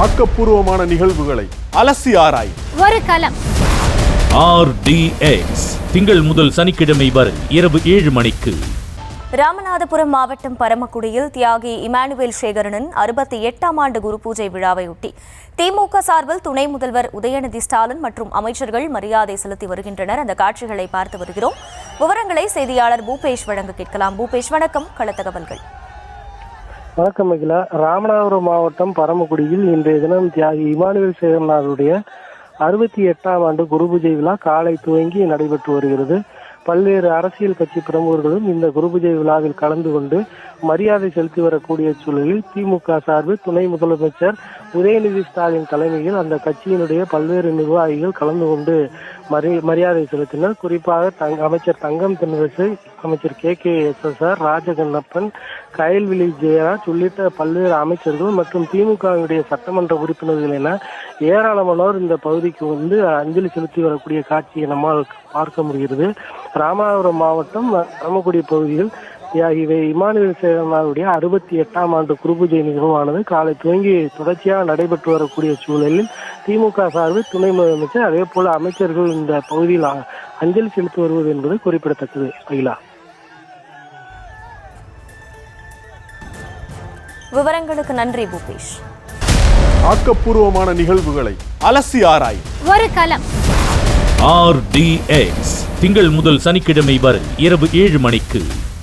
ஆக்கப்பூர்வமான நிகழ்வுகளை அலசி ஆராய் ஒரு களம். RDX திங்கள் முதல் சனிக்கிழமை வரை இரவு 7 மணிக்கு. ராமநாதபுரம் மாவட்டம் பரமக்குடியில் தியாகி இமானுவேல் சேகரனின் 68ஆம் ஆண்டு குரு பூஜை விழாவையொட்டி திமுக சார்பில் துணை முதல்வர் உதயநிதி ஸ்டாலின் மற்றும் அமைச்சர்கள் மரியாதை செலுத்தி வருகின்றனர். அந்த காட்சிகளை பார்த்து வருகிறோம். விவரங்களை செய்தியாளர் பூபேஷ் வழங்க கேட்கலாம். பூபேஷ், வணக்கம். களத்தகவல்கள். வணக்கம் அகிலா. ராமநாதபுரம் மாவட்டம் பரமக்குடியில் இன்றைய தினம் தியாகி இமானுவேல் சேகரனாருடைய 68ஆம் ஆண்டு குரு பூஜை விழா காலை துவங்கி நடைபெற்று வருகிறது. பல்வேறு அரசியல் கட்சி பிரமுகர்களும் இந்த குரு பூஜை விழாவில் கலந்து கொண்டு மரியாதை செலுத்தி வரக்கூடிய சூழலில் திமுக சார்பில் துணை முதலமைச்சர் உதயநிதி ஸ்டாலின் தலைமையில் அந்த கட்சியினுடைய பல்வேறு நிர்வாகிகள் கலந்து கொண்டு மரியாதை செலுத்தினர். குறிப்பாக அமைச்சர் தங்கம் தென்னரசு, அமைச்சர் KKSSR, ராஜகண்ணப்பன், கயல்விழி ஜெயராஜ் உள்ளிட்ட பல்வேறு அமைச்சர்கள் மற்றும் திமுகவுடைய சட்டமன்ற உறுப்பினர்கள் என ஏராளமானோர் இந்த பகுதிக்கு வந்து அஞ்சலி செலுத்தி வரக்கூடிய காட்சியை நம்மால் பார்க்க முடிகிறது. ராமநாதபுரம் மாவட்டம் பரமக்குடி பகுதியில் தியாகி இமானுவேல் சேகரனாருடைய 68ஆம் ஆண்டு குரு பூஜை நிகழ்வானது காலை துவங்கி தொடர்ச்சியாக நடைபெற்று வரக்கூடிய சூழலில் திமுக சார்பில் துணை முதலமைச்சர் அதே போல அமைச்சர்கள் இந்த பகுதியில் அஞ்சலி செலுத்தி வருவது என்பது குறிப்பிடத்தக்கது. அகிலா, விவரங்களுக்கு நன்றி பூபேஷ். ஆக்கப்பூர்வமான நிகழ்வுகளை அலசி ஆராய் ஒரு களம். RDX திங்கள் முதல் சனிக்கிழமை வரை இரவு 7 மணிக்கு.